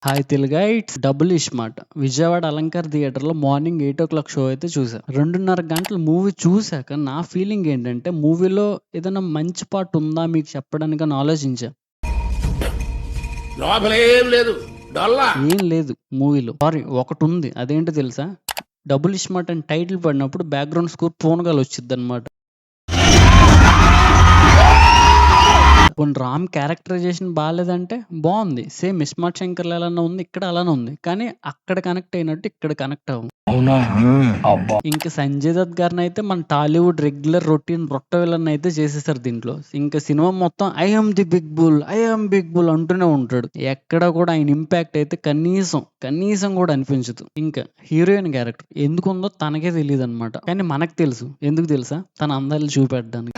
Hi తెలుగా it's double ismart. Vijayawada Alankar థియేటర్‌లో morning 8:00 show అయితే చూసా. 2:30 గంటలు మూవీ చూసాక నా ఫీలింగ్ ఏంటంటే, మూవీలో ఏదైనా మంచి పార్ట్ ఉందా మీకు చెప్పడానికని ఆలోచించా. లోపలేం లేదు, డొల్లా. ఏం లేదు మూవీలో. సారీ, ఒకటుంది. అదేంటో తెలుసా? డబుల్ ఇస్మార్ట్ అని టైటిల్ పడినప్పుడు బ్యాక్‌గ్రౌండ్ స్కోర్ పోనగాల్ వచ్చిద్దనమాట. పోనీ రామ్ క్యారెక్టరైజేషన్ బాలేదంటే, బావుంది. సేమ్ 'ఇస్మార్ట్ శంకర్‌లో' ఎలానో ఉంది, ఇక్కడ అలానే ఉంది. కానీ అక్కడ కనెక్ట్ అయినట్టు ఇక్కడ కనెక్ట్ అవ్వం. అవునా? అబ్బా. ఇంక 'సంజయ్ దత్' గారినైతే మన టాలీవుడ్ రెగ్యులర్ రొటీన్ రొట్ట విలన్ అయితే చేసేసారు దీంట్లో. ఇంక సినిమా మొత్తం I am the big bull, I am big bull అంటూనే ఉంటాడు. ఎక్కడ కూడా ఆయన ఇంపాక్ట్ అయితే కనీసం కూడా అనిపించదు. ఇంకా హీరోయిన్ క్యారెక్టర్ ఎందుకుందో తనకే తెలీదనమాట. కానీ మనకు తెలుసు. ఎందుకు తెలుసా? తన అందాలు చూపెట్టడానికి.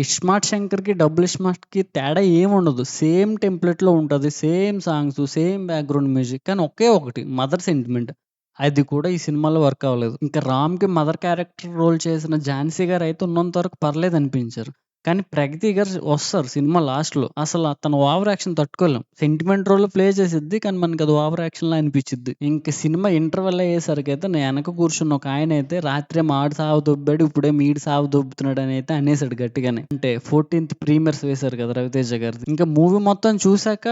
'ఇస్మార్ట్ శంకర్‌కి', 'డబుల్ ఇస్మార్ట్‌కి' తేడా ఏముండదు. సేమ్ టెంప్లేట్‌లో ఉంటది. Same songs, same background music. కానీ ఒకే ఒకటి మదర్ సెంటిమెంట్. అది కూడా ఈ సినిమాలో వర్క్ అవ్వలేదు. ఇంకా 'రామ్‌కి' మదర్ క్యారెక్టర్ రోల్ చేసిన 'ఝాన్సీ' గారైతే ఉన్నంత వరకు పర్లేదనిపించారు. కానీ 'ప్రగతి' గారు వస్తారు సినిమా లాస్ట్‌లో. అసల తన ఓవర్ యాక్షన్ తట్టుకోలేం. సెంటిమెంట్ రోల్ ప్లే చేసిద్ది. కానీ మనకది ఓవర్ యాక్షన్‌లా అనిపిచ్చిద్ది. ఇంక సినిమా ఇంటర్వెల్ అయ్యేసరికైతే నా ఎనక కూర్చున్న ఒక ఆయనైతే రాత్రేమో ఆడు సావ దొబ్బాడు, ఇప్పుడేమో ఈడు సావ దొబ్బుతున్నాడనైతే అనేసాడు గట్టిగానే. అంటే 14th ప్రీమియర్స్ వేశారు కదా! రవితేజ గారిది. ఇంకా మూవీ మొత్తం చూసాక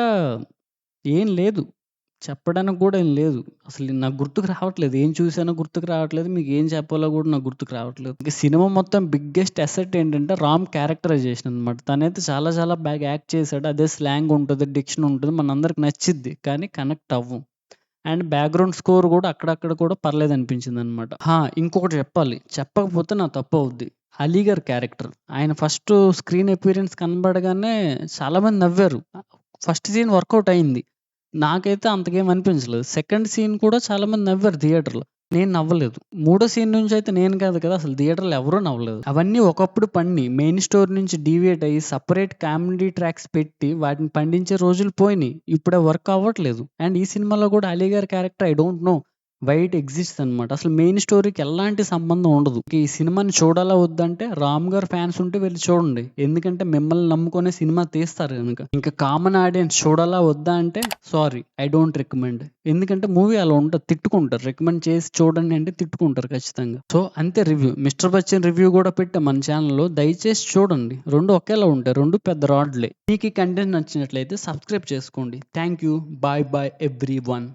ఏం లేదు. చెప్పడానికి గూడా ఏం లేదు. అసలు నాకు గుర్తుకు రావట్లేదు. ఏం చూసానో గుర్తుకు రావట్లేదు. మీకేం చెప్పాలో గూడా నాకు గుర్తుకు రావట్లేదు. ఇంక సినిమా మొత్తం బిగ్గెస్ట్ అసెట్ ఏంటంటే రామ్ క్యారెక్టరైజేషన్ అనమాట. తనైతే చాలా చాలా బాగా యాక్ట్ చేశాడు. అదే స్లాంగ్ ఉంటది, డిక్షన్ ఉంటది. మనందరికి నచ్చిద్ది. కానీ కనెక్ట్ అవ్వం. అండ్ బ్యాక్‌గ్రౌండ్ స్కోర్ గూడా అక్కడక్కడ కూడా పర్లేదనిపించిందనమాట. ఇంకొకటి చెప్పాలి. చెప్పకపోతే నా తప్పవుద్ది. అలీ గారి క్యారెక్టర్. ఆయన ఫస్ట్ స్క్రీన్ అపియరెన్స్ కనబడగానే చాలా మంది నవ్వారు. ఫస్ట్ సీన్ వర్కౌట్ అయింది. నాకైతే అంతకేం అనిపించలేదు. సెకండ్ సీన్ కూడా చాలా మంది నవ్వారు థియేటర్‌లో. నేను నవ్వలేదు. మూడో సీన్ నుంచయితే నేను కాదు కదా! అసలు థియేటర్‌లో ఎవరు నవ్వలేదు. అవన్నీ ఒకప్పుడు పండినయి. మెయిన్ స్టోరీ నుంచి డీవియేట్ అయ్యి సెపరేట్ కామెడీ ట్రాక్స్ పెట్టి వాటిని పండించే రోజులు పోయినియి. ఇప్పుడవి వర్క్ అవ్వట్లేదు. అండ్ ఈ సినిమాలో కూడా అలీ గారి character I don't know why it exists అనమాట. అసలు మెయిన్ స్టోరీకి ఎలాంటి సంబంధం ఉండదు. ఈ సినిమాని చూడాలా వద్దంటే రామ్ గారి ఫ్యాన్స్ ఉంటే వెళ్లి చూడండి. ఎందుకంటే మిమ్మల్ని నమ్ముకునే సినిమా తీస్తారు గనుక. ఇంకా కామన్ ఆడియన్స్ చూడాలా వద్దా అంటే సారీ, ఐ డోంట్ రికమెండ్. ఎందుకంటే మూవీ అలా ఉంటది. తిట్టుకుంటారు. రికమెండ్ చేసి చూడండి అంటే తిట్టుకుంటారు ఖచ్చితంగా. సో అంతే రివ్యూ. 'మిస్టర్ బచ్చన్' రివ్యూ కూడా పెట్టా మన ఛానెల్‌లో. దయచేసి చూడండి. 2 ఒకేలా ఉంటాయి. 2 పెద్ద రాడ్‌లే. మీకు ఈ కంటెంట్ నచ్చినట్లయితే సబ్స్క్రైబ్ చేసుకోండి. Thank you. Bye everyone.